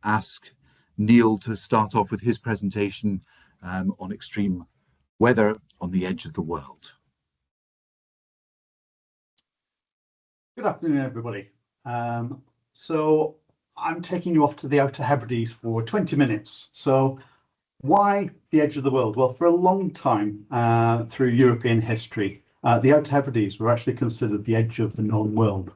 ask Neil to start off with his presentation on extreme weather on the edge of the world. Good afternoon, everybody. So I'm taking you off to the Outer Hebrides for 20 minutes. So why the edge of the world? Well, for a long time through European history, the Outer Hebrides were actually considered the edge of the known world.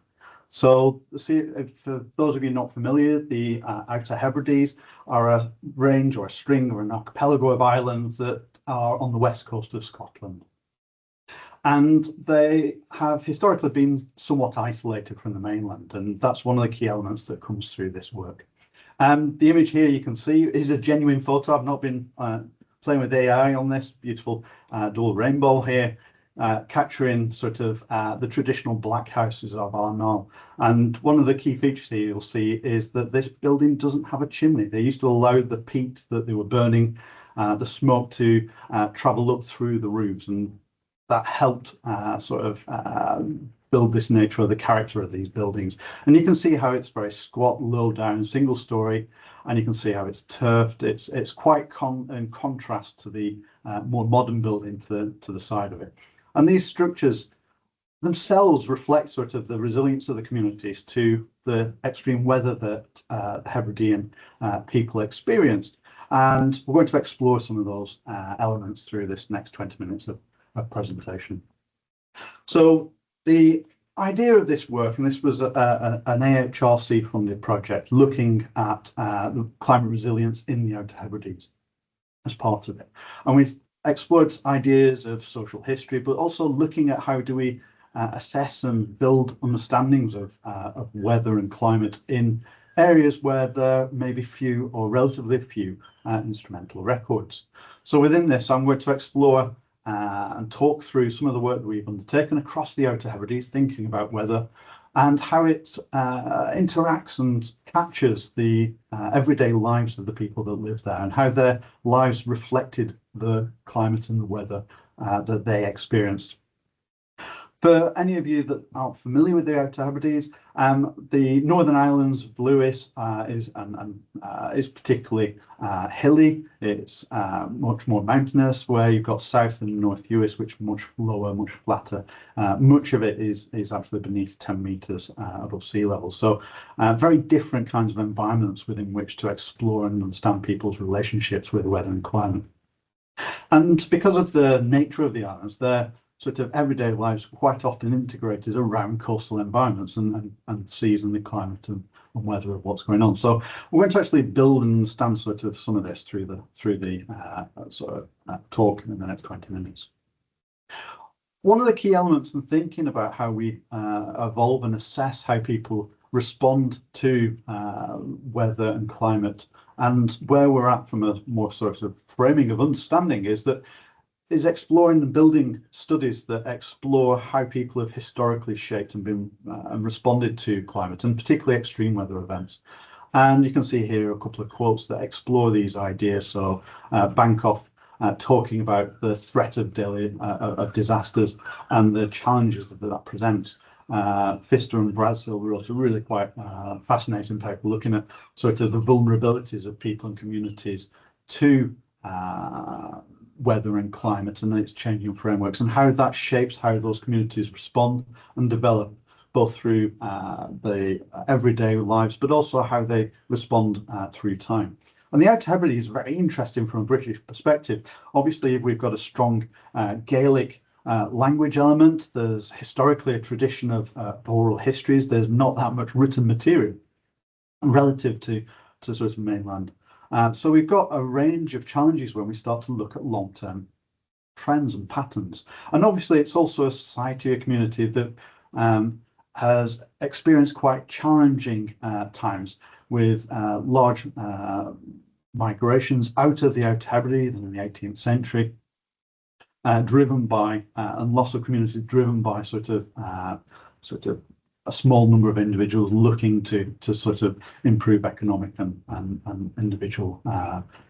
So, see, for those of you not familiar, the Outer Hebrides are a range or a string or an archipelago of islands that are on the west coast of Scotland. And they have historically been somewhat isolated from the mainland, and that's one of the key elements that comes through this work. The image here you can see is a genuine photo. I've not been playing with AI on this. Beautiful dual rainbow here, capturing sort of the traditional black houses of Arnall. And one of the key features here you'll see is that this building doesn't have a chimney. They used to allow the peat that they were burning, the smoke to travel up through the roofs, and that helped build this nature of the character of these buildings. And you can see how it's very squat, low down, single story, and you can see how it's turfed. It's quite in contrast to the more modern building to the side of it. And these structures themselves reflect sort of the resilience of the communities to the extreme weather that Hebridean people experienced. And we're going to explore some of those elements through this next 20 minutes of presentation. So the idea of this work, and this was an AHRC funded project looking at climate resilience in the Outer Hebrides as part of it. And we explored ideas of social history, but also looking at how do we assess and build understandings of weather and climate in areas where there may be few or relatively few instrumental records. So within this, I'm going to explore and talk through some of the work that we've undertaken across the Outer Hebrides, thinking about weather and how it interacts and captures the everyday lives of the people that live there, and how their lives reflected the climate and the weather that they experienced. For any of you that aren't familiar with the Outer Hebrides, the Northern Islands of Lewis is particularly hilly. It's much more mountainous, where you've got South and North Uist, which are much lower, much flatter. Much of it is actually beneath 10 metres above sea level. So very different kinds of environments within which to explore and understand people's relationships with weather and climate. And because of the nature of the islands, they're sort of everyday lives quite often integrated around coastal environments and seas and the climate and weather of what's going on. So we're going to actually build and understand sort of some of this through the talk in the next 20 minutes. One of the key elements in thinking about how we evolve and assess how people respond to weather and climate, and where we're at from a more sort of framing of understanding, is exploring and building studies that explore how people have historically shaped and been and responded to climate, and particularly extreme weather events. And you can see here a couple of quotes that explore these ideas. So Bancroft talking about the threat of disasters and the challenges that presents. Pfister and Bradsill wrote a really quite fascinating paper looking at sort of the vulnerabilities of people and communities to weather and climate and its changing frameworks, and how that shapes how those communities respond and develop, both through the everyday lives, but also how they respond through time. And the Outer Hebrides is very interesting from a British perspective. Obviously, if we've got a strong Gaelic language element, there's historically a tradition of oral histories. There's not that much written material relative to sort of mainland. So we've got a range of challenges when we start to look at long-term trends and patterns. And obviously, it's also a society, a community that has experienced quite challenging times with large migrations out of the Outer Hebrides in the 18th century, driven by and loss of community driven by sort of a small number of individuals looking to sort of improve economic and individual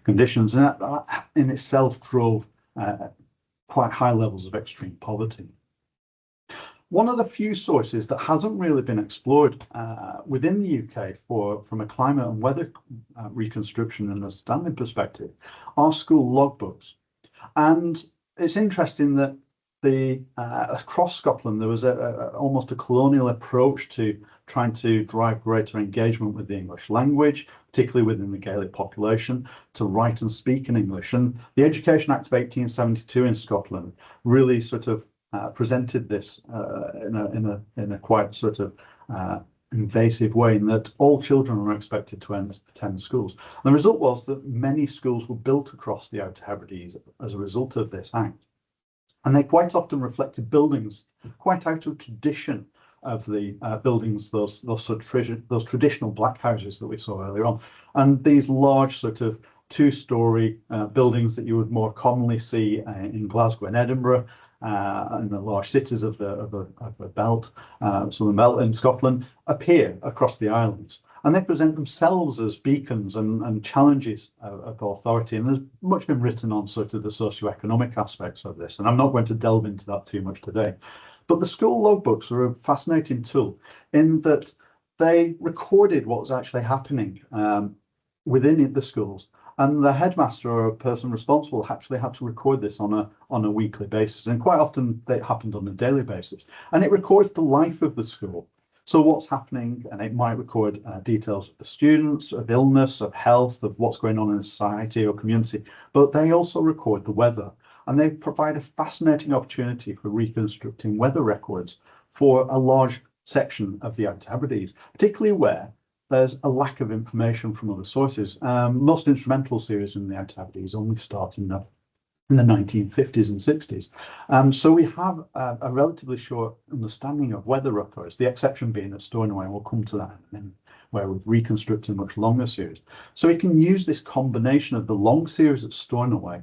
conditions, and that in itself drove quite high levels of extreme poverty. One of the few sources that hasn't really been explored within the UK from a climate and weather reconstruction and understanding perspective are school logbooks. And it's interesting that across Scotland there was almost a colonial approach to trying to drive greater engagement with the English language, particularly within the Gaelic population, to write and speak in English. And the Education Act of 1872 in Scotland really sort of presented this in a quite sort of invasive way, in that all children were expected to attend schools. And the result was that many schools were built across the Outer Hebrides as a result of this act. And they quite often reflected buildings quite out of tradition of the buildings, those traditional black houses that we saw earlier on, and these large sort of two-storey buildings that you would more commonly see in Glasgow and Edinburgh, and the large cities of the belt, Southern Belt in Scotland, appear across the islands. And they present themselves as beacons and challenges of authority. And there's much been written on sort of the socioeconomic aspects of this. And I'm not going to delve into that too much today. But the school logbooks are a fascinating tool in that they recorded what was actually happening within the schools. And the headmaster or a person responsible actually had to record this on a weekly basis. And quite often it happened on a daily basis. And it records the life of the school. So what's happening, and it might record details of the students, of illness, of health, of what's going on in society or community, but they also record the weather, and they provide a fascinating opportunity for reconstructing weather records for a large section of the Outer Hebrides, particularly where there's a lack of information from other sources. Most instrumental series in the Outer Hebrides only start in the 1950s and 60s. So we have a relatively short understanding of weather records, the exception being at Stornoway, and we'll come to that in where we've reconstructed a much longer series. So we can use this combination of the long series at Stornoway,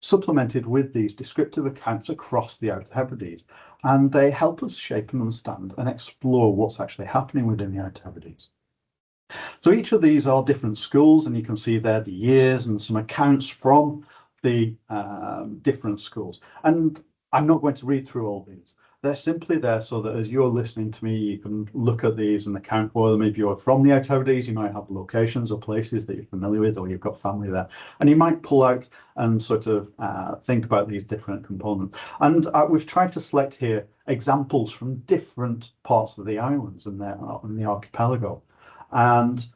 supplemented with these descriptive accounts across the Outer Hebrides, and they help us shape and understand and explore what's actually happening within the Outer Hebrides. So each of these are different schools, and you can see there the years and some accounts from the different schools. And I'm not going to read through all these. They're simply there so that as you're listening to me, you can look at these and account for them. If you're from the Outer Hebrides, you might have locations or places that you're familiar with, or you've got family there. And you might pull out and sort of think about these different components. And we've tried to select here examples from different parts of the islands and the archipelago, and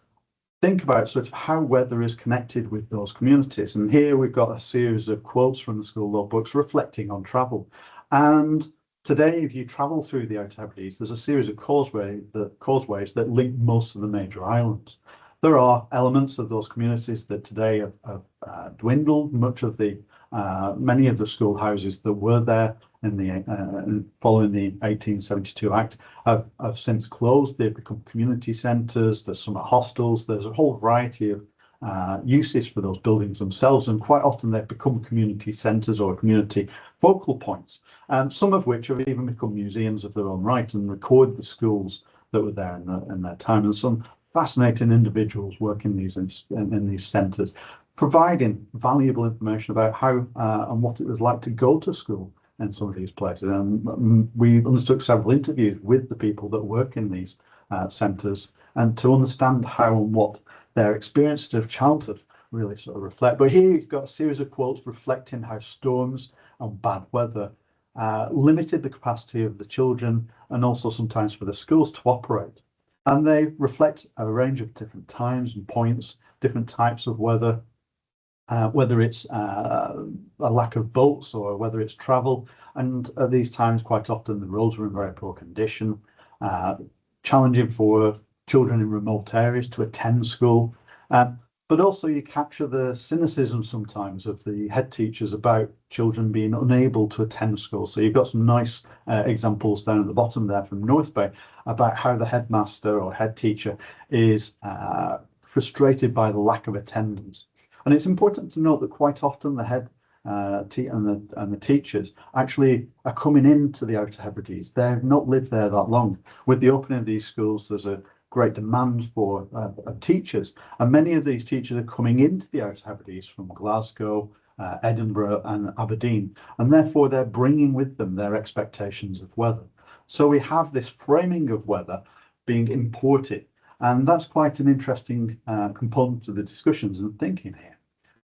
think about sort of how weather is connected with those communities. And here we've got a series of quotes from the school logbooks reflecting on travel. And today, if you travel through the Outer Hebrides, there's a series of causeways that link most of the major islands. There are elements of those communities that today have dwindled. Many of the schoolhouses that were there following the 1872 Act have since closed. They've become community centres. There's summer hostels. There's a whole variety of uses for those buildings themselves, and quite often they've become community centres or community focal points, some of which have even become museums of their own right and record the schools that were there in their time. And some fascinating individuals work in these centres, providing valuable information about how and what it was like to go to school in some of these places. And we undertook several interviews with the people that work in these centres, and to understand how and what their experiences of childhood really sort of reflect. But here you've got a series of quotes reflecting how storms and bad weather limited the capacity of the children, and also sometimes for the schools to operate. And they reflect a range of different times and points, different types of weather, whether it's a lack of boats or whether it's travel. And at these times, quite often the roads were in very poor condition, challenging for children in remote areas to attend school. But also you capture the cynicism sometimes of the head teachers about children being unable to attend school. So you've got some nice examples down at the bottom there from North Bay about how the headmaster or head teacher is frustrated by the lack of attendance. And it's important to note that quite often the head and the teachers actually are coming into the Outer Hebrides. They've not lived there that long. With the opening of these schools, there's a great demand for teachers, and many of these teachers are coming into the Outer Hebrides from Glasgow, Edinburgh and Aberdeen, and therefore they're bringing with them their expectations of weather. So we have this framing of weather being imported, and that's quite an interesting component of the discussions and thinking here.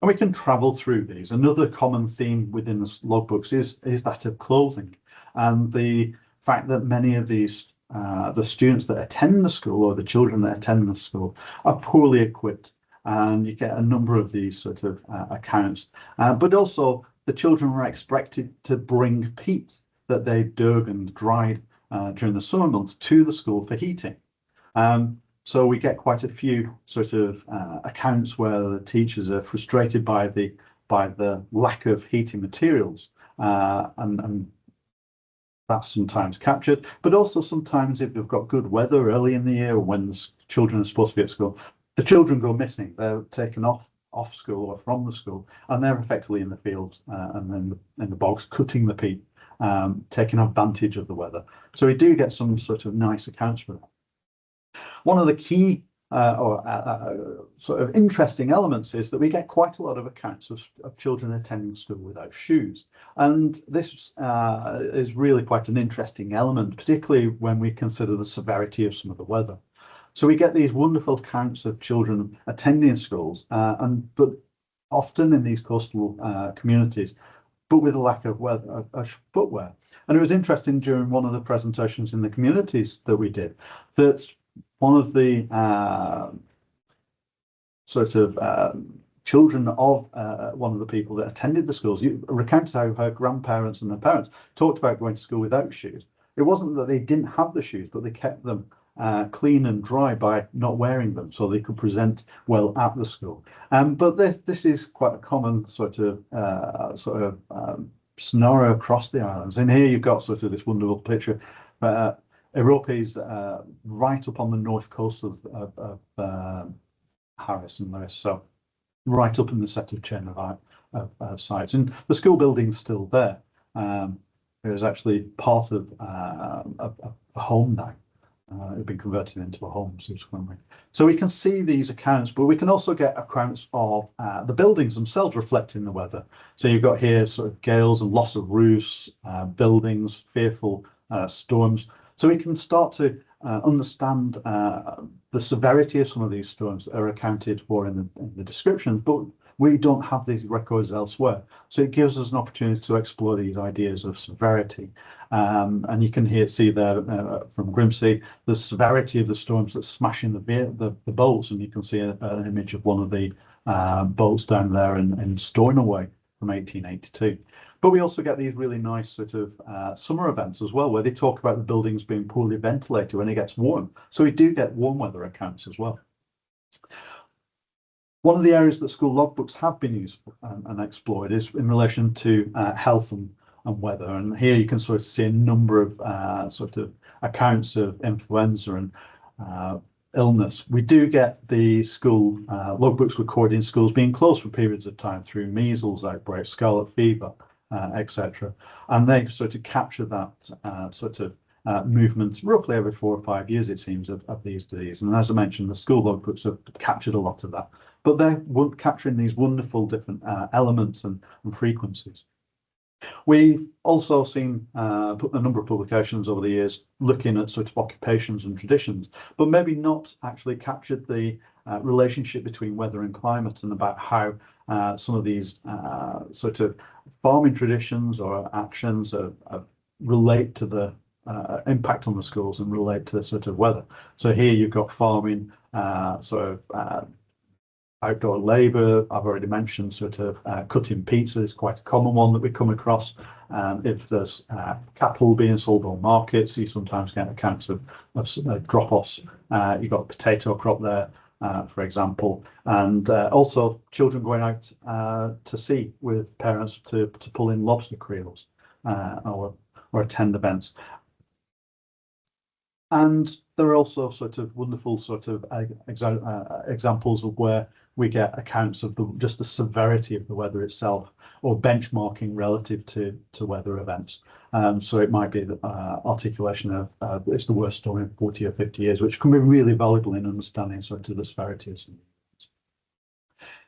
And we can travel through these. Another common theme within the logbooks is that of clothing, and the fact that many of these the students that attend the school, or the children that attend the school, are poorly equipped, and you get a number of these sort of accounts. But also the children were expected to bring peat that they dug and dried during the summer months to the school for heating. So we get quite a few sort of accounts where the teachers are frustrated by the lack of heating materials, and that's sometimes captured. But also sometimes if we've got good weather early in the year, when the children are supposed to be at school, the children go missing. They're taken off school or from the school, and they're effectively in the fields and then in the bogs cutting the peat, taking advantage of the weather. So we do get some sort of nice accounts for that. One of the key sort of interesting elements is that we get quite a lot of accounts of children attending school without shoes. And this is really quite an interesting element, particularly when we consider the severity of some of the weather. So we get these wonderful accounts of children attending schools, but often in these coastal communities, but with a lack of footwear. And it was interesting during one of the presentations in the communities that we did, that one of the children of one of the people that attended the schools recounted how her grandparents and her parents talked about going to school without shoes. It wasn't that they didn't have the shoes, but they kept them clean and dry by not wearing them, so they could present well at the school. But this is quite a common sort of scenario across the islands. And here you've got sort of this wonderful picture. Europe is right up on the north coast of Harris and Lewis, so right up in the set of chain of sites. And the school building's still there. It was actually part of a home now. It had been converted into a home subsequently. So we can see these accounts, but we can also get accounts of the buildings themselves reflecting the weather. So you've got here sort of gales and loss of roofs, buildings, fearful storms. So we can start to understand the severity of some of these storms that are accounted for in the descriptions, but we don't have these records elsewhere. So it gives us an opportunity to explore these ideas of severity. And you can see there from Grimsby, the severity of the storms that smash in the boats. And you can see an image of one of the boats down there in Stornoway from 1882. But we also get these really nice sort of summer events as well, where they talk about the buildings being poorly ventilated when it gets warm. So we do get warm weather accounts as well. One of the areas that school logbooks have been used and explored is in relation to health and weather. And here you can sort of see a number of sort of accounts of influenza and illness. We do get the school logbooks recording schools being closed for periods of time through measles outbreaks, scarlet fever, etc. And they sort of capture that sort of movement roughly every 4 or 5 years, it seems, of these diseases. And as I mentioned, the school logbooks have captured a lot of that. But they're capturing these wonderful different elements and frequencies. We've also seen a number of publications over the years looking at sort of occupations and traditions, but maybe not actually captured the relationship between weather and climate, and about how some of these sort of farming traditions or actions relate to the impact on the schools and relate to the sort of weather. So here you've got farming, sort of outdoor labour. I've already mentioned sort of cutting pizza is quite a common one that we come across. If there's cattle being sold on markets, you sometimes get accounts of drop-offs. You've got a potato crop there, for example, and also children going out to sea with parents to pull in lobster creels or attend events. And there are also sort of wonderful sort of examples of where we get accounts of just the severity of the weather itself, or benchmarking relative to weather events. So it might be the articulation of it's the worst storm in 40 or 50 years, which can be really valuable in understanding sort of the severity of some events.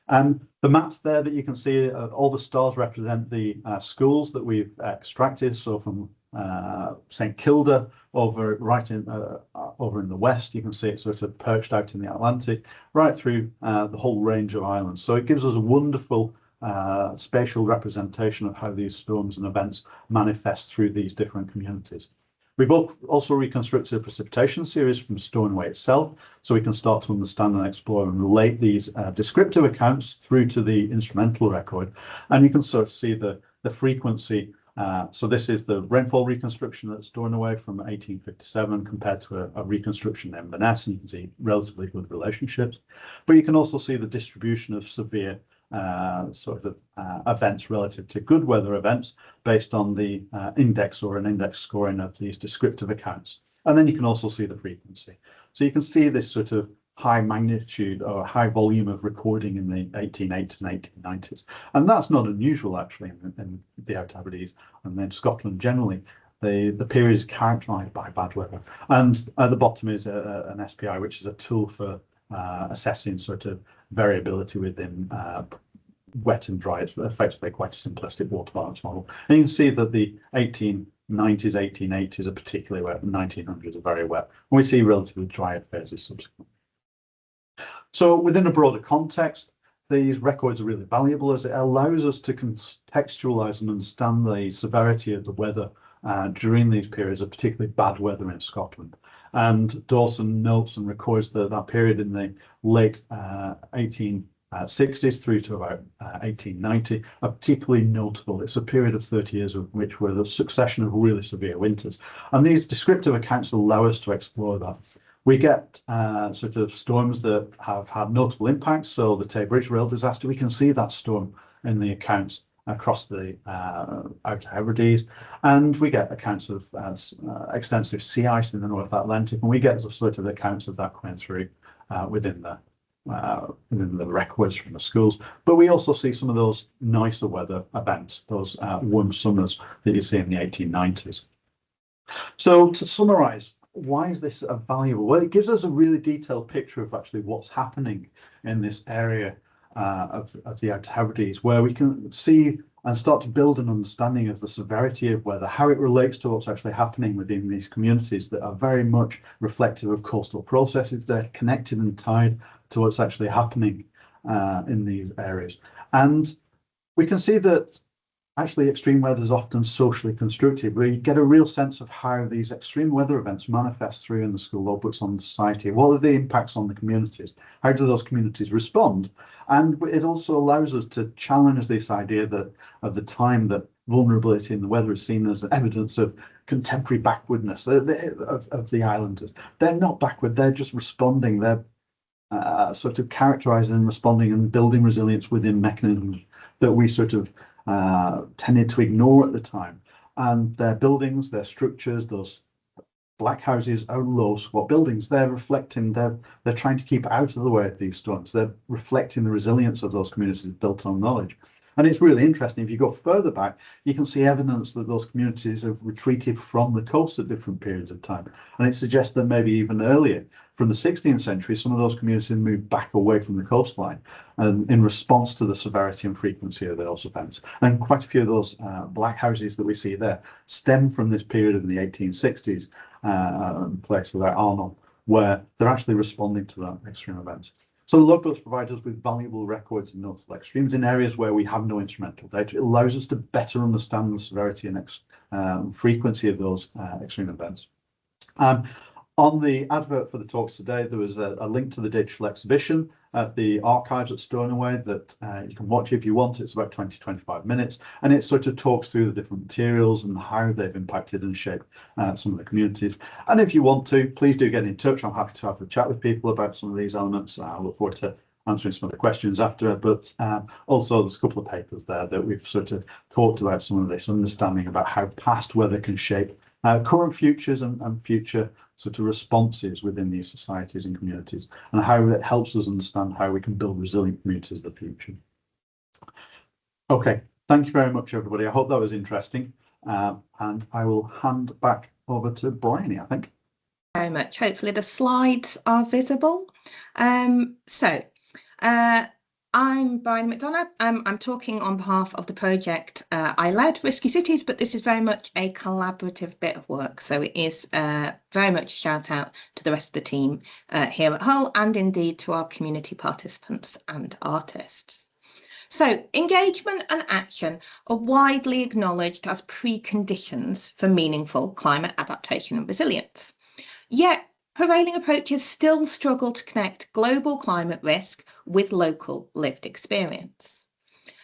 The maps there that you can see, all the stars represent the schools that we've extracted. So from St Kilda over over in the west, you can see it sort of perched out in the Atlantic, right through the whole range of islands. So it gives us a wonderful spatial representation of how these storms and events manifest through these different communities. We've also reconstructed a precipitation series from Stornoway itself, so we can start to understand and explore and relate these descriptive accounts through to the instrumental record. And you can sort of see the frequency. So this is the rainfall reconstruction at Stornoway from 1857 compared to a reconstruction in Inverness, and you can see relatively good relationships. But you can also see the distribution of severe events relative to good weather events based on the index or an index scoring of these descriptive accounts. And then you can also see the frequency. So you can see this sort of high magnitude or high volume of recording in the 1880s and 1890s. And that's not unusual actually in the Outer Hebrides and then Scotland generally. The period is characterised by bad weather. And at the bottom is an SPI, which is a tool for assessing sort of variability within wet and dry. It's effectively quite a simplistic water balance model. And you can see that the 1890s, 1880s are particularly wet, and 1900s are very wet. And we see relatively drier phases subsequently. So within a broader context, these records are really valuable as it allows us to contextualise and understand the severity of the weather during these periods of particularly bad weather in Scotland. And Dawson notes and records that period in the late 1860s through to about 1890 are particularly notable. It's a period of 30 years of which were a succession of really severe winters. And these descriptive accounts allow us to explore that. We get sort of storms that have had notable impacts. So the Tay Bridge rail disaster, we can see that storm in the accounts across the Outer Hebrides, and we get accounts of extensive sea ice in the North Atlantic, and we get sort of accounts of that coming through within the records from the schools. But we also see some of those nicer weather events, those warm summers that you see in the 1890s. So to summarise, why is this valuable? Well, it gives us a really detailed picture of actually what's happening in this area of the Outer Hebrides, where we can see and start to build an understanding of the severity of weather, how it relates to what's actually happening within these communities that are very much reflective of coastal processes. They're connected and tied to what's actually happening in these areas. And we can see that actually extreme weather is often socially constructed. We get a real sense of how these extreme weather events manifest through in the school logbooks on the society. What are the impacts on the communities? How do those communities respond? And it also allows us to challenge this idea that of the time that vulnerability in the weather is seen as evidence of contemporary backwardness of the islanders. They're not backward, they're just responding. They're sort of characterising and responding and building resilience within mechanisms that we sort of tended to ignore at the time. And their buildings, their structures, those black houses are low squat buildings. They're reflecting, they're trying to keep out of the way of these storms. They're reflecting the resilience of those communities built on knowledge. And it's really interesting, if you go further back, you can see evidence that those communities have retreated from the coast at different periods of time. And it suggests that maybe even earlier, from the 16th century, some of those communities moved back away from the coastline in response to the severity and frequency of those events. And quite a few of those black houses that we see there stem from this period in the 1860s, places like Arnold, where they're actually responding to that extreme event. So the logbooks provide us with valuable records of notable extremes in areas where we have no instrumental data. It allows us to better understand the severity and frequency of those extreme events. On the advert for the talks today, there was a link to the digital exhibition at the archives at Stornoway that you can watch if you want. It's about 20-25 minutes, and it sort of talks through the different materials and how they've impacted and shaped some of the communities. And if you want to, please do get in touch. I'm happy to have a chat with people about some of these elements. I look forward to answering some of the questions after, but also there's a couple of papers there that we've sort of talked about some of this understanding about how past weather can shape current futures and future sort of responses within these societies and communities, and how it helps us understand how we can build resilient communities of the future. Okay, thank you very much, everybody. I hope that was interesting, and I will hand back over to Briony, I think. Very much. Hopefully the slides are visible. I'm Briony McDonagh. I'm talking on behalf of the project I led, Risky Cities, but this is very much a collaborative bit of work. So it is very much a shout out to the rest of the team here at Hull, and indeed to our community participants and artists. So engagement and action are widely acknowledged as preconditions for meaningful climate adaptation and resilience. Yet prevailing approaches still struggle to connect global climate risk with local lived experience.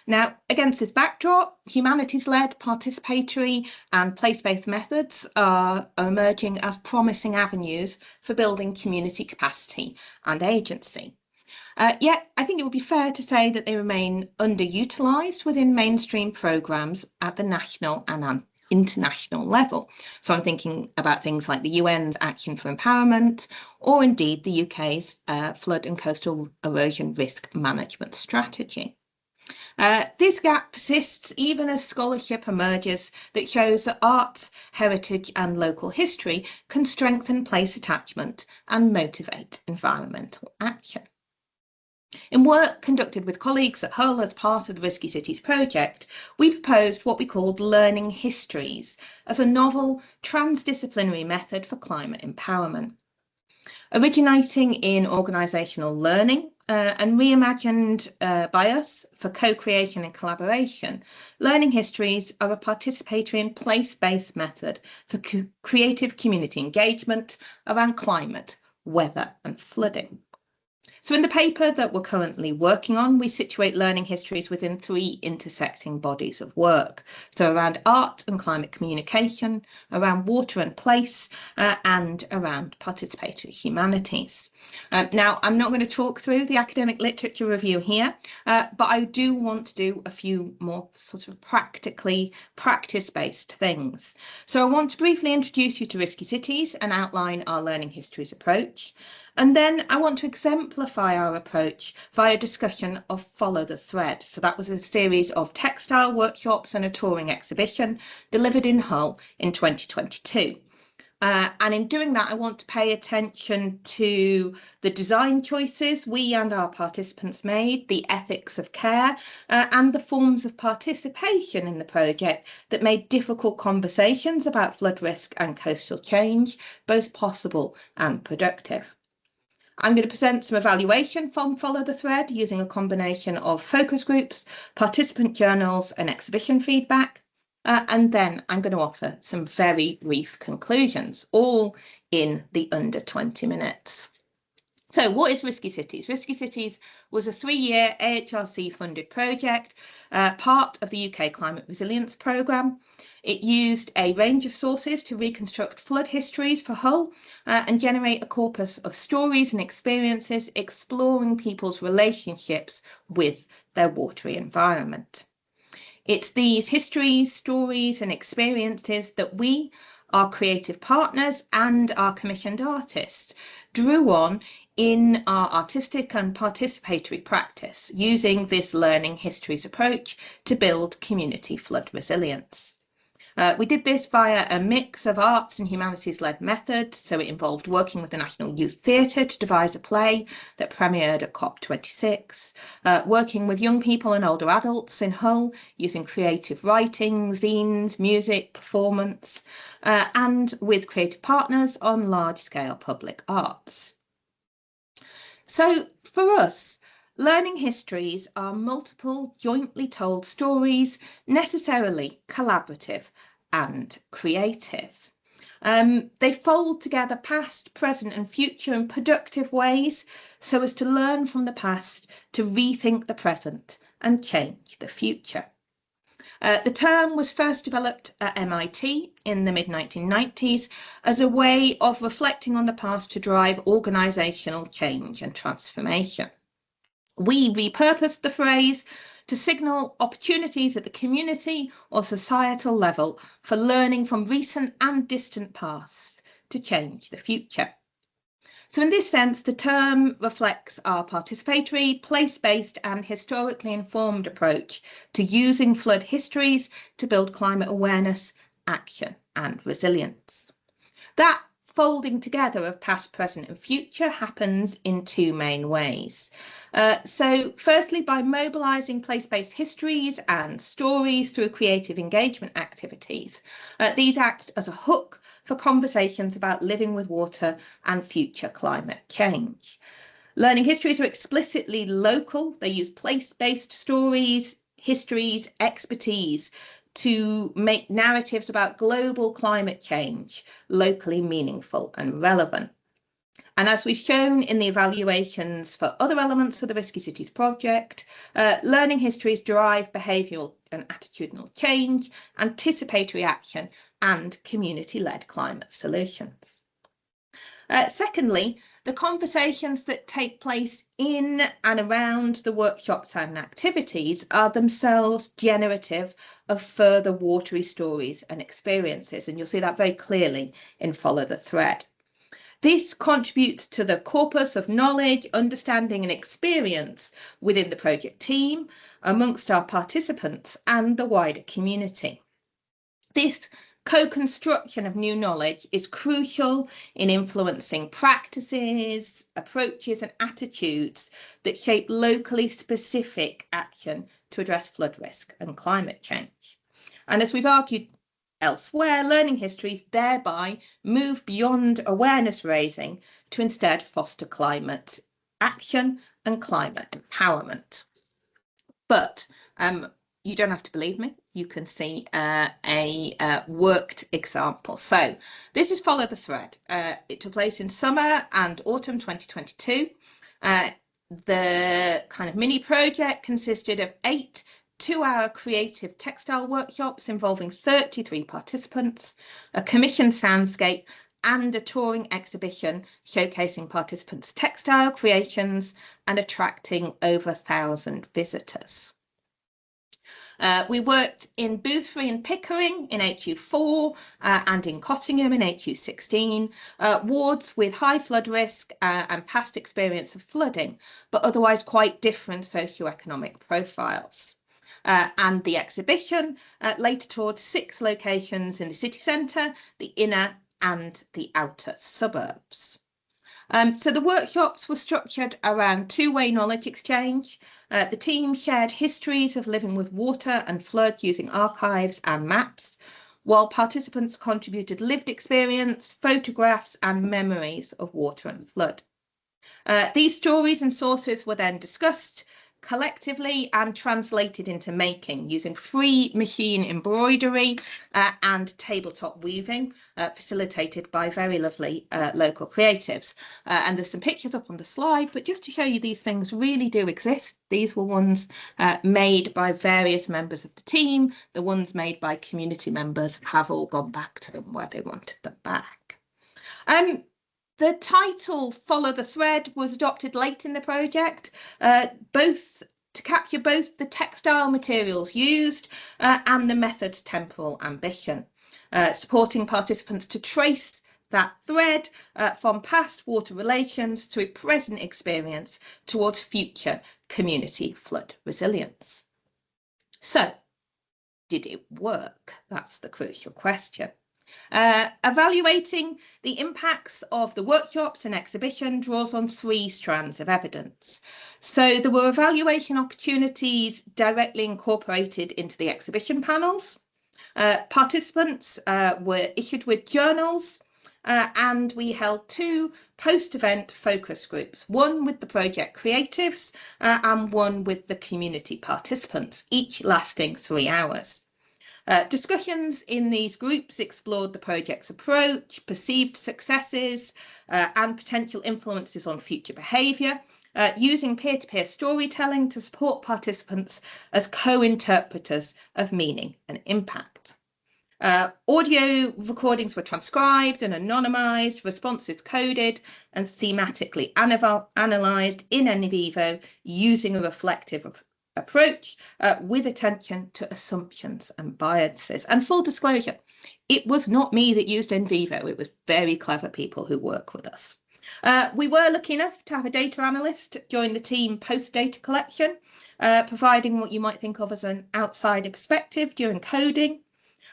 Now, against this backdrop, humanities-led, participatory and place-based methods are emerging as promising avenues for building community capacity and agency. Yet, I think it would be fair to say that they remain underutilised within mainstream programmes at the national and international level. So I'm thinking about things like the UN's Action for Empowerment, or indeed the UK's Flood and Coastal Erosion Risk Management Strategy. This gap persists even as scholarship emerges that shows that arts, heritage and local history can strengthen place attachment and motivate environmental action. In work conducted with colleagues at Hull as part of the Risky Cities project, we proposed what we called learning histories as a novel transdisciplinary method for climate empowerment. Originating in organisational learning and reimagined by us for co-creation and collaboration, learning histories are a participatory and place-based method for creative community engagement around climate, weather and flooding. So in the paper that we're currently working on, we situate learning histories within three intersecting bodies of work. So around art and climate communication, around water and place, and around participatory humanities. Now, I'm not going to talk through the academic literature review here, but I do want to do a few more sort of practically practice-based things. So I want to briefly introduce you to Risky Cities and outline our learning histories approach. And then I want to exemplify our approach via discussion of Follow the Thread. So that was a series of textile workshops and a touring exhibition delivered in Hull in 2022. And in doing that, I want to pay attention to the design choices we and our participants made, the ethics of care, and the forms of participation in the project that made difficult conversations about flood risk and coastal change both possible and productive. I'm going to present some evaluation from Follow the Thread using a combination of focus groups, participant journals and exhibition feedback. And then I'm going to offer some very brief conclusions, all in the under 20 minutes. So what is Risky Cities? Risky Cities was a 3-year AHRC funded project, part of the UK Climate Resilience Programme. It used a range of sources to reconstruct flood histories for Hull and generate a corpus of stories and experiences exploring people's relationships with their watery environment. It's these histories, stories and experiences that we, our creative partners and our commissioned artists drew on in our artistic and participatory practice, using this learning histories approach to build community flood resilience. We did this via a mix of arts and humanities-led methods, so it involved working with the National Youth Theatre to devise a play that premiered at COP26, working with young people and older adults in Hull using creative writing, zines, music, performance, and with creative partners on large-scale public arts. So for us, learning histories are multiple jointly told stories, necessarily collaborative and creative. They fold together past, present and future in productive ways so as to learn from the past, to rethink the present and change the future. The term was first developed at MIT in the mid-1990s as a way of reflecting on the past to drive organisational change and transformation. We repurposed the phrase to signal opportunities at the community or societal level for learning from recent and distant past to change the future. So in this sense, the term reflects our participatory, place-based and historically informed approach to using flood histories to build climate awareness, action and resilience. That folding together of past, present and future happens in two main ways. So firstly, by mobilising place-based histories and stories through creative engagement activities. These act as a hook for conversations about living with water and future climate change. Learning histories are explicitly local. They use place-based stories, histories, expertise to make narratives about global climate change locally meaningful and relevant. And as we've shown in the evaluations for other elements of the Risky Cities project, learning histories drive behavioural and attitudinal change, anticipatory action and community-led climate solutions. Secondly, the conversations that take place in and around the workshops and activities are themselves generative of further watery stories and experiences, and you'll see that very clearly in Follow the Thread. This contributes to the corpus of knowledge, understanding and experience within the project team, amongst our participants and the wider community. This co-construction of new knowledge is crucial in influencing practices, approaches and attitudes that shape locally specific action to address flood risk and climate change. And as we've argued elsewhere, learning histories thereby move beyond awareness raising to instead foster climate action and climate empowerment. But you don't have to believe me. You can see a worked example. So this is Follow the Thread. It took place in summer and autumn 2022. The kind of mini project consisted of 8 two-hour creative textile workshops involving 33 participants, a commissioned soundscape and a touring exhibition showcasing participants' textile creations and attracting over 1,000 visitors. We worked in Boothbury and Pickering in HU4 and in Cottingham in HU16, wards with high flood risk and past experience of flooding, but otherwise quite different socioeconomic profiles. And the exhibition later toured 6 locations in the city centre, the inner and the outer suburbs. So the workshops were structured around two-way knowledge exchange. The team shared histories of living with water and flood using archives and maps, while participants contributed lived experience, photographs and memories of water and flood. These stories and sources were then discussed collectively and translated into making using free machine embroidery and tabletop weaving, facilitated by very lovely local creatives. And there's some pictures up on the slide, but just to show you these things really do exist. These were ones made by various members of the team. The ones made by community members have all gone back to them where they wanted them back. The title Follow the Thread was adopted late in the project, both to capture both the textile materials used and the method's temporal ambition, supporting participants to trace that thread from past water relations through present experience towards future community flood resilience. So, did it work? That's the crucial question. Evaluating the impacts of the workshops and exhibition draws on 3 strands of evidence. So there were evaluation opportunities directly incorporated into the exhibition panels. Participants were issued with journals and we held 2 post-event focus groups, one with the project creatives and one with the community participants, each lasting 3 hours. Discussions in these groups explored the project's approach, perceived successes and potential influences on future behaviour, using peer-to-peer storytelling to support participants as co-interpreters of meaning and impact. Audio recordings were transcribed and anonymised, responses coded and thematically analysed in vivo using a reflective approach with attention to assumptions and biases. And full disclosure, it was not me that used in vivo, it was very clever people who work with us. We were lucky enough to have a data analyst join the team post-data collection, providing what you might think of as an outsider perspective during coding.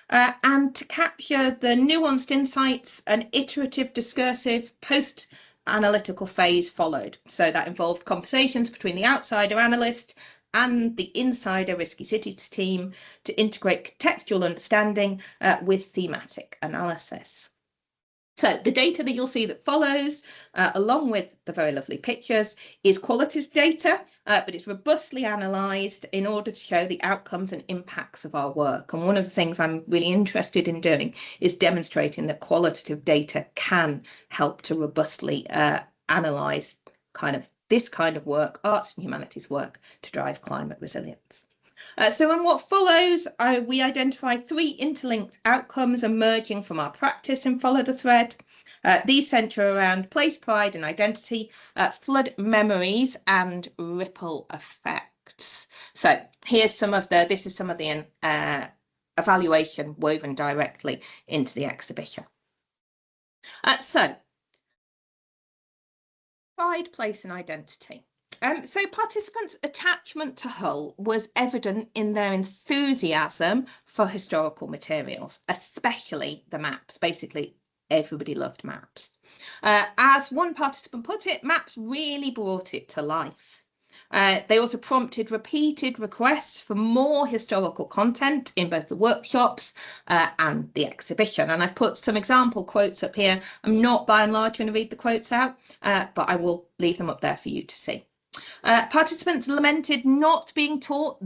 And to capture the nuanced insights, an iterative, discursive, post-analytical phase followed. So that involved conversations between the outsider analyst and the insider Risky Cities team to integrate contextual understanding with thematic analysis. So the data that you'll see that follows, along with the very lovely pictures, is qualitative data, but it's robustly analysed in order to show the outcomes and impacts of our work. And one of the things I'm really interested in doing is demonstrating that qualitative data can help to robustly analyse this kind of work, arts and humanities work, to drive climate resilience. So in what follows, we identify 3 interlinked outcomes emerging from our practice in Follow the Thread. These centre around place pride and identity, flood memories and ripple effects. So here's some of the evaluation woven directly into the exhibition. So pride, place and identity. So participants' attachment to Hull was evident in their enthusiasm for historical materials, especially the maps. Basically, everybody loved maps. As one participant put it, maps really brought it to life. They also prompted repeated requests for more historical content in both the workshops and the exhibition. And I've put some example quotes up here. I'm not by and large going to read the quotes out, but I will leave them up there for you to see. Participants lamented not being taught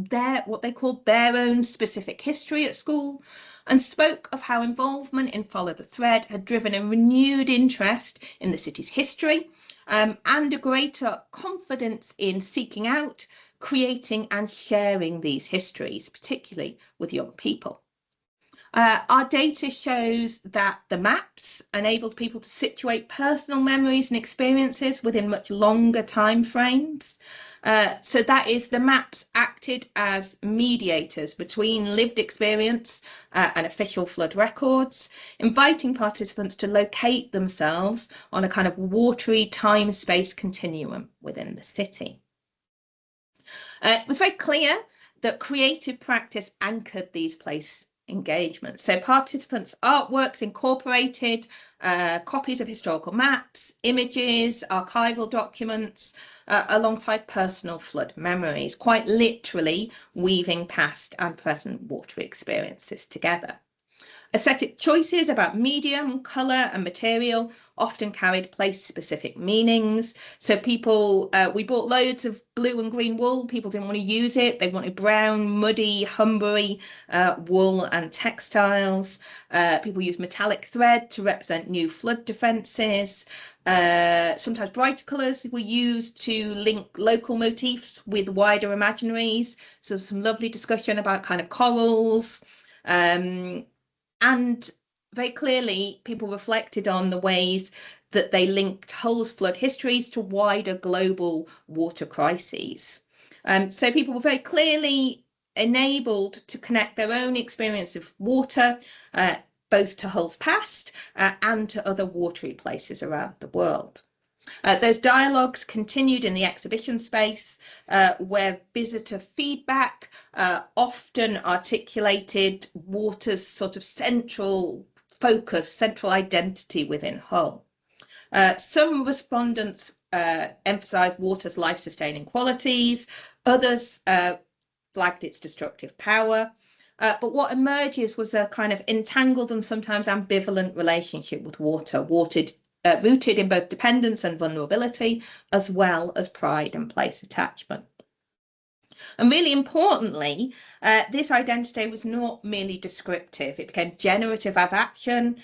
what they called their own specific history at school, and spoke of how involvement in Follow the Thread had driven a renewed interest in the city's history and a greater confidence in seeking out, creating and sharing these histories, particularly with young people. Our data shows that the maps enabled people to situate personal memories and experiences within much longer time frames. So that is, the maps acted as mediators between lived experience and official flood records, inviting participants to locate themselves on a kind of watery time-space continuum within the city. It was very clear that creative practice anchored these place engagements. So participants' artworks incorporated copies of historical maps, images, archival documents, alongside personal flood memories, quite literally weaving past and present watery experiences together. Aesthetic choices about medium, colour and material often carried place-specific meanings. So people, we bought loads of blue and green wool. People didn't want to use it. They wanted brown, muddy, humbery wool and textiles. People used metallic thread to represent new flood defences. Sometimes brighter colours were used to link local motifs with wider imaginaries. So some lovely discussion about kind of corals. And very clearly, people reflected on the ways that they linked Hull's flood histories to wider global water crises. So people were very clearly enabled to connect their own experience of water, both to Hull's past and to other watery places around the world. Those dialogues continued in the exhibition space, where visitor feedback often articulated water's sort of central focus, central identity within Hull. Some respondents emphasised water's life-sustaining qualities, others flagged its destructive power. But what emerges was a kind of entangled and sometimes ambivalent relationship with water, rooted in both dependence and vulnerability, as well as pride and place attachment. And really importantly, this identity was not merely descriptive, it became generative of action.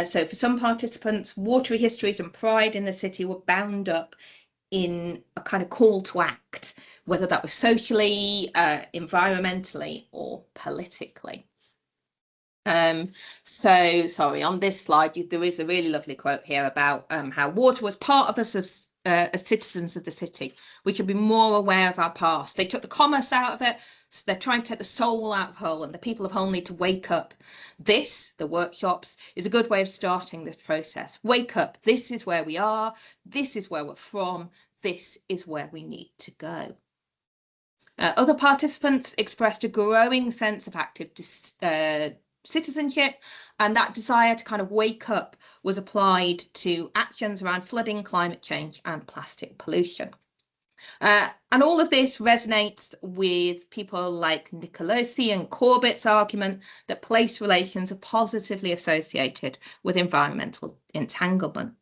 So for some participants, watery histories and pride in the city were bound up in a kind of call to act, whether that was socially, environmentally, or politically. So sorry, on this slide there is a really lovely quote here about how water was part of us as citizens of the city. We should be more aware of our past. They took the commerce out of it, so they're trying to take the soul out of Hull, and the people of Hull need to wake up. This, the workshops, is a good way of starting this process. Wake up, this is where we are, this is where we're from, this is where we need to go. Other participants expressed a growing sense of active citizenship, and that desire to kind of wake up was applied to actions around flooding, climate change and plastic pollution. And all of this resonates with people like Nicolosi and Corbett's argument that place relations are positively associated with environmental entanglement.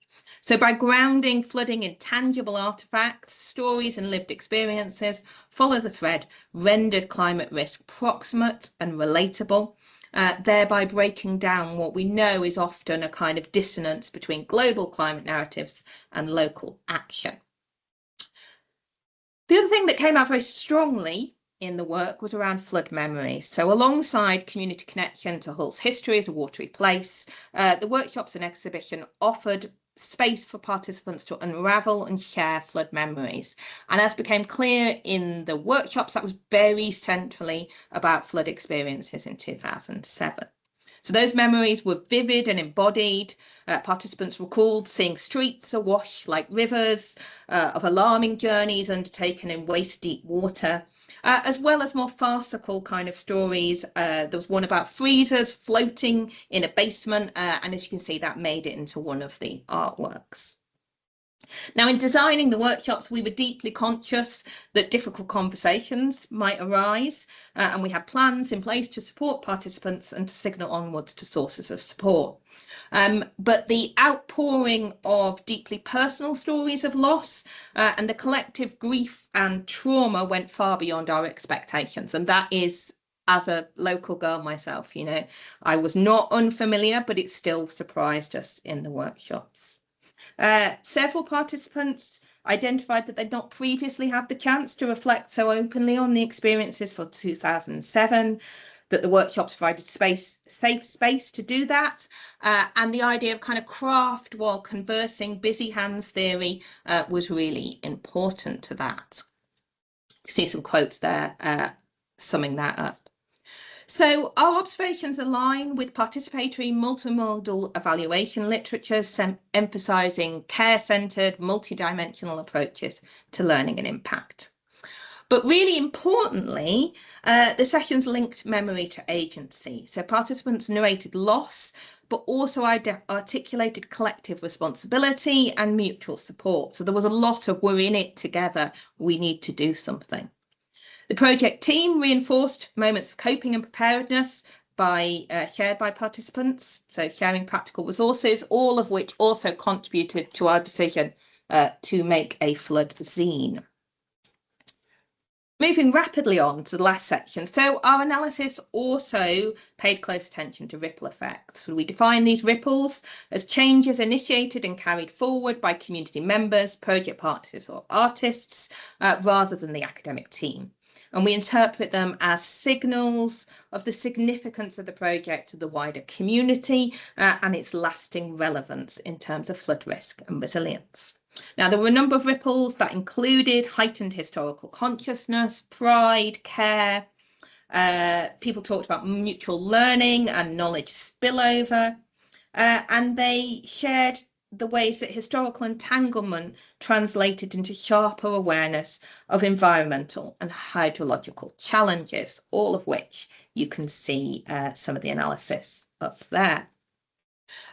So by grounding flooding in tangible artefacts, stories and lived experiences, Follow the Thread rendered climate risk proximate and relatable, thereby breaking down what we know is often a kind of dissonance between global climate narratives and local action. The other thing that came out very strongly in the work was around flood memories. So alongside community connection to Hull's history as a watery place, the workshops and exhibition offered space for participants to unravel and share flood memories. And as became clear in the workshops, that was very centrally about flood experiences in 2007. So those memories were vivid and embodied. Participants recalled seeing streets awash like rivers, of alarming journeys undertaken in waist-deep water, as well as more farcical kind of stories. There was one about freezers floating in a basement, and as you can see, that made it into one of the artworks. Now, in designing the workshops, we were deeply conscious that difficult conversations might arise, and we had plans in place to support participants and to signal onwards to sources of support. But the outpouring of deeply personal stories of loss and the collective grief and trauma went far beyond our expectations. And that is, as a local girl myself, you know, I was not unfamiliar, but it still surprised us in the workshops. Several participants identified that they'd not previously had the chance to reflect so openly on the experiences for 2007, that the workshops provided safe space to do that, and the idea of kind of craft while conversing, busy hands theory was really important to that. You see some quotes there summing that up. So our observations align with participatory multimodal evaluation literature, emphasising care-centred, multidimensional approaches to learning and impact. But really importantly, the sessions linked memory to agency. So participants narrated loss, but also articulated collective responsibility and mutual support. So there was a lot of we're in it together, we need to do something. The project team reinforced moments of coping and preparedness shared by participants, so sharing practical resources, all of which also contributed to our decision to make a flood zine. Moving rapidly on to the last section. So our analysis also paid close attention to ripple effects. We define these ripples as changes initiated and carried forward by community members, project partners or artists, rather than the academic team. And we interpret them as signals of the significance of the project to the wider community and its lasting relevance in terms of flood risk and resilience. Now, there were a number of ripples that included heightened historical consciousness, pride, care. People talked about mutual learning and knowledge spillover, and they shared the ways that historical entanglement translated into sharper awareness of environmental and hydrological challenges, all of which you can see some of the analysis up there.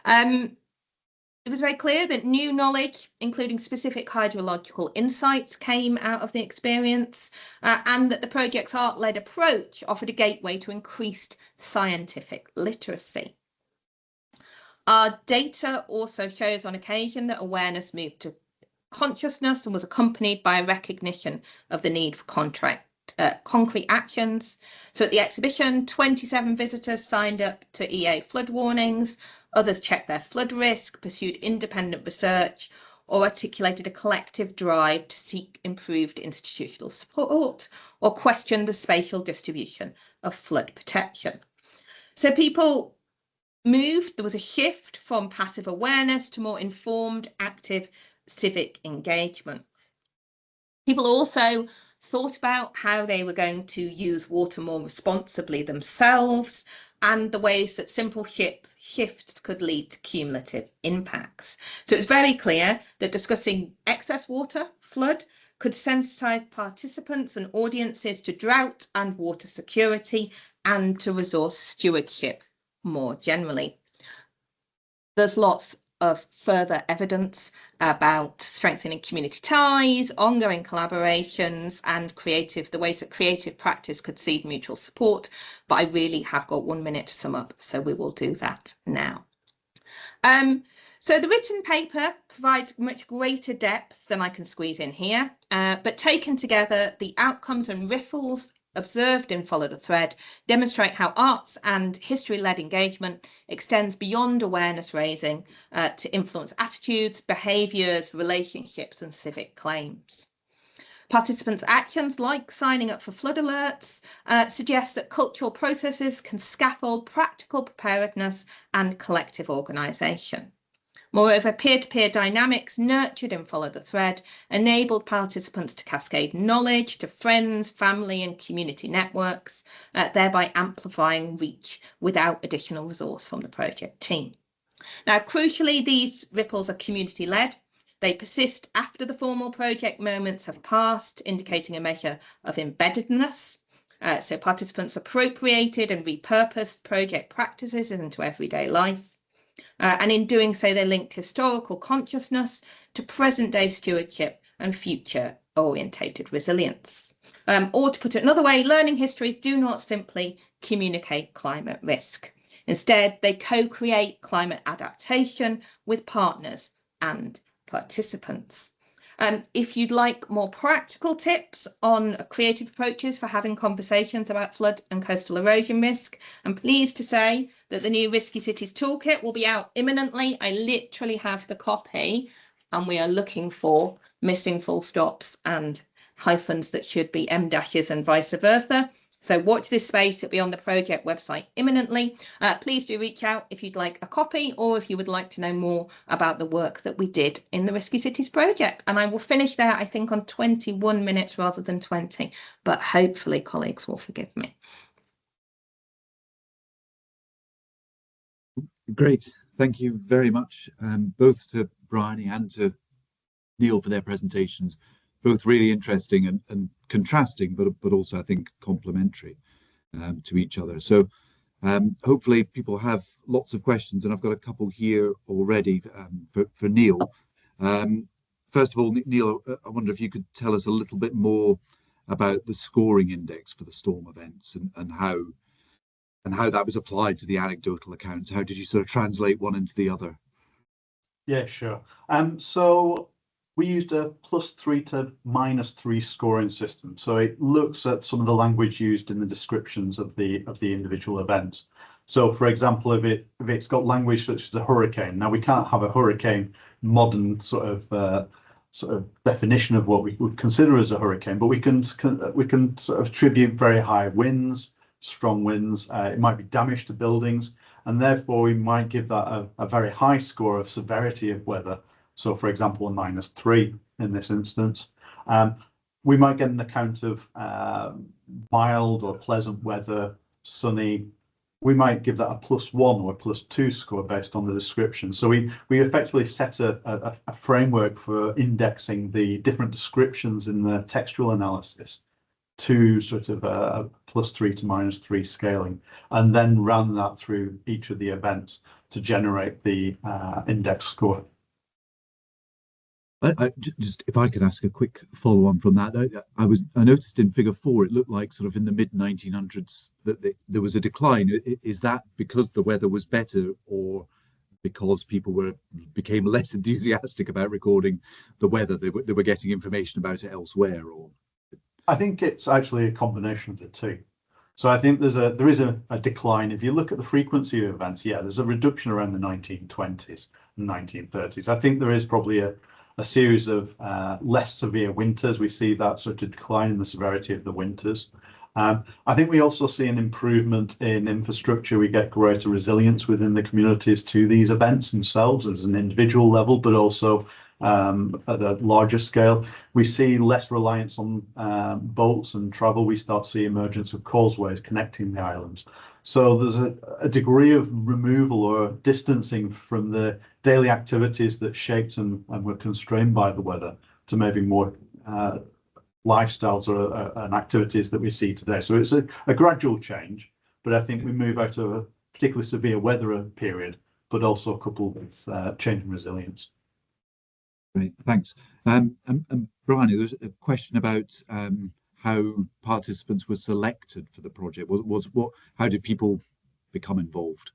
It was very clear that new knowledge, including specific hydrological insights, came out of the experience, and that the project's art-led approach offered a gateway to increased scientific literacy. Our data also shows on occasion that awareness moved to consciousness and was accompanied by a recognition of the need for concrete actions. So at the exhibition, 27 visitors signed up to EA flood warnings, others checked their flood risk, pursued independent research, or articulated a collective drive to seek improved institutional support or question the spatial distribution of flood protection. So people moved, there was a shift from passive awareness to more informed, active civic engagement. People also thought about how they were going to use water more responsibly themselves and the ways that simple shifts could lead to cumulative impacts. So it's very clear that discussing excess water, flood, could sensitize participants and audiences to drought and water security and to resource stewardship more generally. There's lots of further evidence about strengthening community ties, ongoing collaborations, and the ways that creative practice could seed mutual support. But I really have got 1 minute to sum up, so we will do that now. So the written paper provides much greater depth than I can squeeze in here, but taken together, the outcomes and ripples observed in Follow the Thread demonstrate how arts and history-led engagement extends beyond awareness raising to influence attitudes, behaviours, relationships and civic claims. Participants' actions, like signing up for flood alerts, suggest that cultural processes can scaffold practical preparedness and collective organisation. Moreover, peer-to-peer dynamics nurtured in Follow the Thread enabled participants to cascade knowledge to friends, family and community networks, thereby amplifying reach without additional resource from the project team. Now, crucially, these ripples are community-led. They persist after the formal project moments have passed, indicating a measure of embeddedness. So participants appropriated and repurposed project practices into everyday life. And in doing so, they linked historical consciousness to present-day stewardship and future-orientated resilience. Or to put it another way, learning histories do not simply communicate climate risk. Instead, they co-create climate adaptation with partners and participants. If you'd like more practical tips on creative approaches for having conversations about flood and coastal erosion risk, I'm pleased to say that the new Risky Cities Toolkit will be out imminently. I literally have the copy and we are looking for missing full stops and hyphens that should be M dashes and vice versa. So watch this space, it'll be on the project website imminently. Please do reach out if you'd like a copy or if you would like to know more about the work that we did in the Risky Cities project. And I will finish there, I think, on 21 minutes rather than 20, but hopefully colleagues will forgive me. Great, thank you very much, both to Briony and to Neil for their presentations. Both really interesting and contrasting, but also I think complementary to each other. So hopefully people have lots of questions, and I've got a couple here already for Neil. First of all, Neil, I wonder if you could tell us a little bit more about the scoring index for the storm events and how that was applied to the anecdotal accounts. How did you sort of translate one into the other? Yeah, sure. So we used a +3 to -3 scoring system. So it looks at some of the language used in the descriptions of the individual events. So, for example, if it's got language such as a hurricane, now we can't have a hurricane modern sort of definition of what we would consider as a hurricane, but we can sort of attribute very high winds, strong winds. It might be damage to buildings, and therefore we might give that a very high score of severity of weather. So, for example, a -3 in this instance. We might get an account of mild or pleasant weather, sunny. We might give that a +1 or a +2 score based on the description. So we effectively set a framework for indexing the different descriptions in the textual analysis to sort of a +3 to -3 scaling, and then ran that through each of the events to generate the index score. I just, if I could ask a quick follow on from that, I noticed in Figure 4 it looked like sort of in the mid-1900s that there was a decline. Is that because the weather was better, or because people became less enthusiastic about recording the weather? They were getting information about it elsewhere, or? I think it's actually a combination of the two. So I think there is a decline. If you look at the frequency of events, yeah, there's a reduction around the 1920s and 1930s. I think there is probably a series of less severe winters. We see that sort of decline in the severity of the winters. I think we also see an improvement in infrastructure. We get greater resilience within the communities to these events themselves as an individual level, but also at a larger scale. We see less reliance on boats and travel. We start to see emergence of causeways connecting the islands. So there's a degree of removal or distancing from the daily activities that shaped and were constrained by the weather to maybe more lifestyles and activities that we see today. So it's a gradual change, but I think we move out of particularly severe weather period, but also coupled with change and resilience. Great, thanks. And Briony, there's a question about how participants were selected for the project. How did people become involved?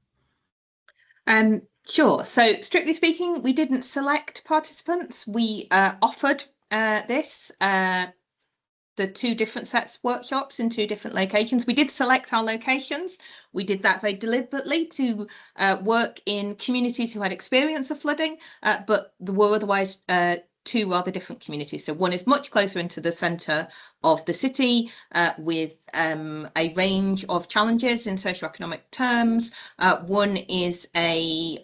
Sure. So strictly speaking, we didn't select participants. We offered the two different sets of workshops in two different locations. We did select our locations. We did that very deliberately to work in communities who had experience of flooding, but there were otherwise two rather different communities. So one is much closer into the centre of the city with a range of challenges in socioeconomic terms. One is a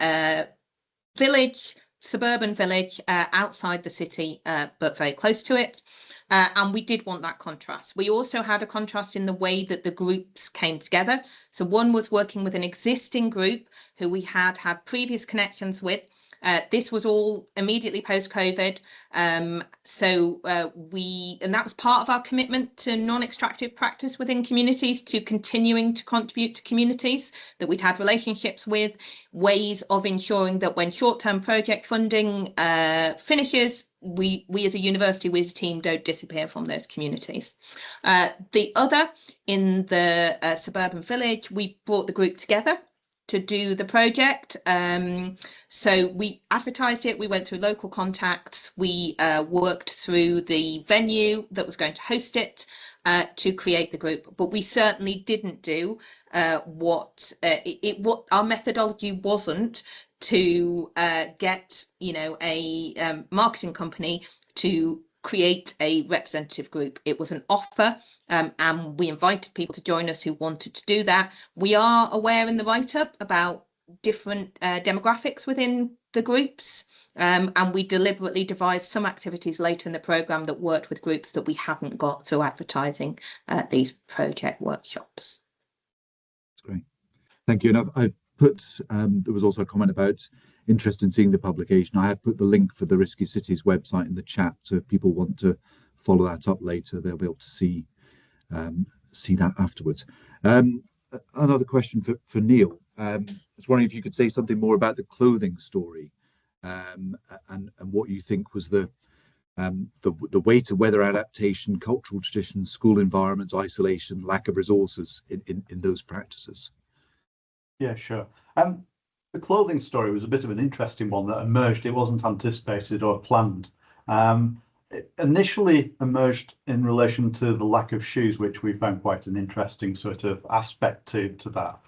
suburban village outside the city, but very close to it. And we did want that contrast. We also had a contrast in the way that the groups came together. So one was working with an existing group who we had previous connections with. This was all immediately post-COVID. And that was part of our commitment to non-extractive practice within communities, to continuing to contribute to communities that we'd had relationships with, ways of ensuring that when short-term project funding finishes, we as a university, we as a team don't disappear from those communities. The other, in the suburban village, we brought the group together to do the project. So we advertised it, we went through local contacts, we worked through the venue that was going to host it to create the group, but we certainly didn't do what our methodology wasn't to get a marketing company to create a representative group. It was an offer, and we invited people to join us who wanted to do that. We are aware in the write-up about different demographics within the groups, and we deliberately devised some activities later in the programme that worked with groups that we hadn't got through advertising these project workshops. That's great. Thank you. And I've put, there was also a comment about interest in seeing the publication. I have put the link for the Risky Cities website in the chat, so if people want to follow that up later, they'll be able to see that afterwards. Another question for Neil. I was wondering if you could say something more about the clothing story, and what you think was the way to weather adaptation, cultural traditions, school environments, isolation, lack of resources in those practices. Yeah, sure. The clothing story was a bit of an interesting one that emerged. It wasn't anticipated or planned. It initially emerged in relation to the lack of shoes, which we found quite an interesting sort of aspect to that.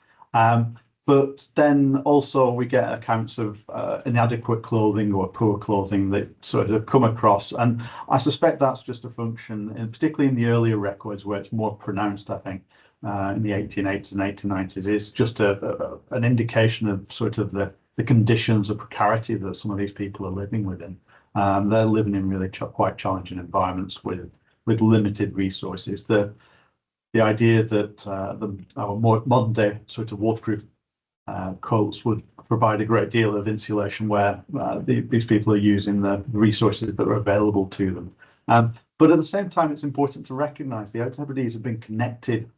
But then also we get accounts of inadequate clothing or poor clothing that sort of come across. And I suspect that's just a function, and particularly in the earlier records where it's more pronounced, I think, in the 1880s and 1890s, it's just an indication of sort of the conditions of precarity that some of these people are living within. They're living in really quite challenging environments with limited resources. The idea that our more modern day sort of waterproof coats would provide a great deal of insulation where these people are using the resources that are available to them. But at the same time, it's important to recognise the Outer Hebrides have been connected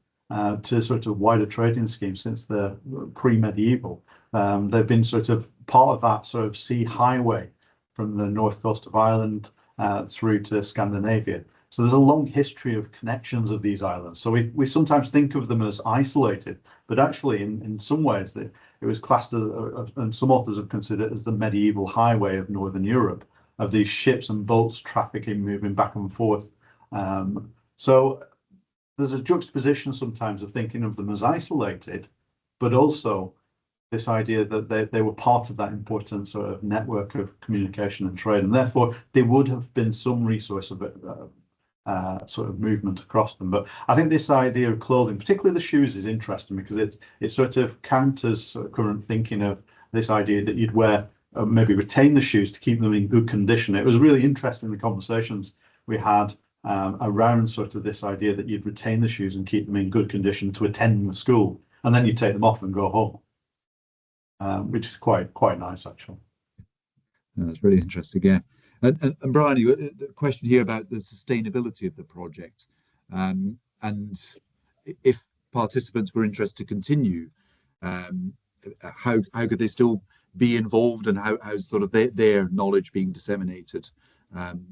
to sort of wider trading schemes since the pre-medieval. They've been sort of part of that sort of sea highway from the north coast of Ireland through to Scandinavia. So there's a long history of connections of these islands. So we sometimes think of them as isolated, but actually in some ways it was classed as, and some authors have considered it as the medieval highway of Northern Europe, of these ships and boats trafficking, moving back and forth. So there's a juxtaposition sometimes of thinking of them as isolated, but also this idea that they were part of that important sort of network of communication and trade, and therefore there would have been some resource of sort of movement across them. But I think this idea of clothing, particularly the shoes, is interesting because it sort of counters sort of current thinking of this idea that you'd wear maybe retain the shoes to keep them in good condition. It was really interesting, the conversations we had around sort of this idea that you'd retain the shoes and keep them in good condition to attend the school, and then you take them off and go home, which is quite nice actually. That's really interesting, yeah. And Briony, the question here about the sustainability of the project, and if participants were interested to continue, how could they still be involved, and how's sort of their knowledge being disseminated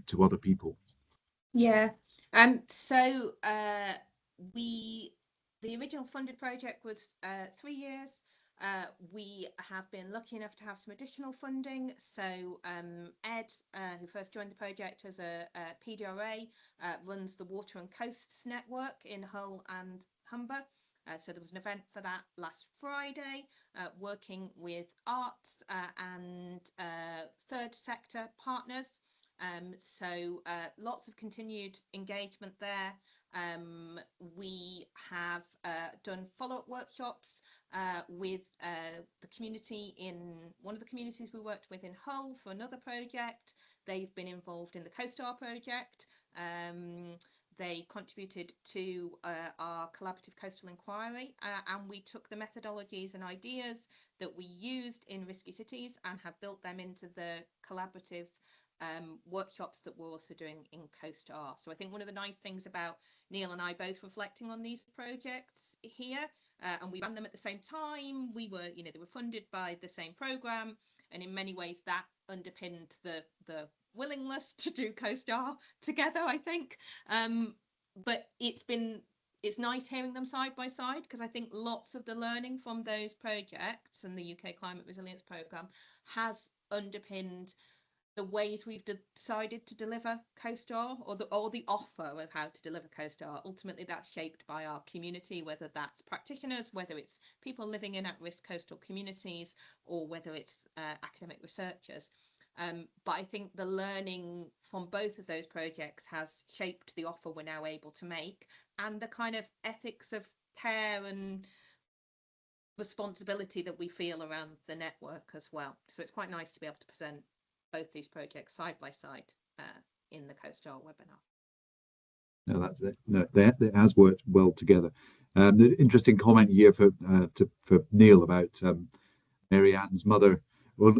to other people? Yeah. So the original funded project was 3 years. We have been lucky enough to have some additional funding. So Ed, who first joined the project as a PDRA, runs the Water and Coasts Network in Hull and Humber. So there was an event for that last Friday, working with arts and third sector partners. So lots of continued engagement there. We have done follow-up workshops with the community in one of the communities we worked with in Hull for another project. They've been involved in the CoStar project. They contributed to our collaborative coastal inquiry, and we took the methodologies and ideas that we used in Risky Cities and have built them into the collaborative workshops that we're also doing in CoStar. So I think one of the nice things about Neil and I both reflecting on these projects here, and we ran them at the same time, we were, they were funded by the same program, and in many ways that underpinned the willingness to do CoStar together, I think. But it's nice hearing them side by side, because I think lots of the learning from those projects and the UK Climate Resilience Programme has underpinned the ways we've decided to deliver CoStar, or the offer of how to deliver CoStar. Ultimately, that's shaped by our community, whether that's practitioners, whether it's people living in at-risk coastal communities, or whether it's academic researchers. But I think the learning from both of those projects has shaped the offer we're now able to make, and the kind of ethics of care and responsibility that we feel around the network as well. So it's quite nice to be able to present both these projects side by side in the CoStar webinar. No, that's it. No, it has worked well together. The interesting comment here for Neil about Mary Ann's mother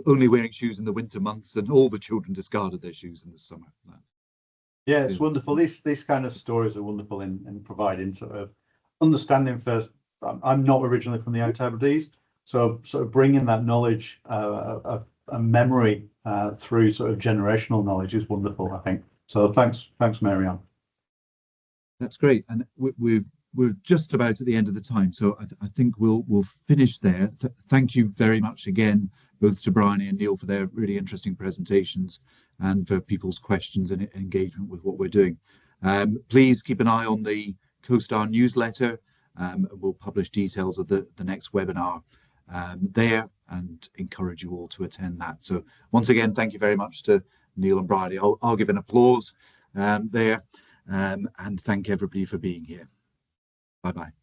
only wearing shoes in the winter months, and all the children discarded their shoes in the summer. Yeah, it's wonderful. These kind of stories are wonderful in providing sort of understanding. First, I'm not originally from the Outer Hebrides, so sort of bringing that knowledge of a memory through sort of generational knowledge is wonderful, I think. So thanks, Mary Ann. That's great, and we're just about at the end of the time, so I think we'll finish there. Thank you very much again, both to Briony and Neil, for their really interesting presentations and for people's questions and engagement with what we're doing. Please keep an eye on the CoStar newsletter. We'll publish details of the next webinar there, and encourage you all to attend that. So once again, thank you very much to Neil and Briony. I'll give an applause there, and thank everybody for being here. Bye-bye.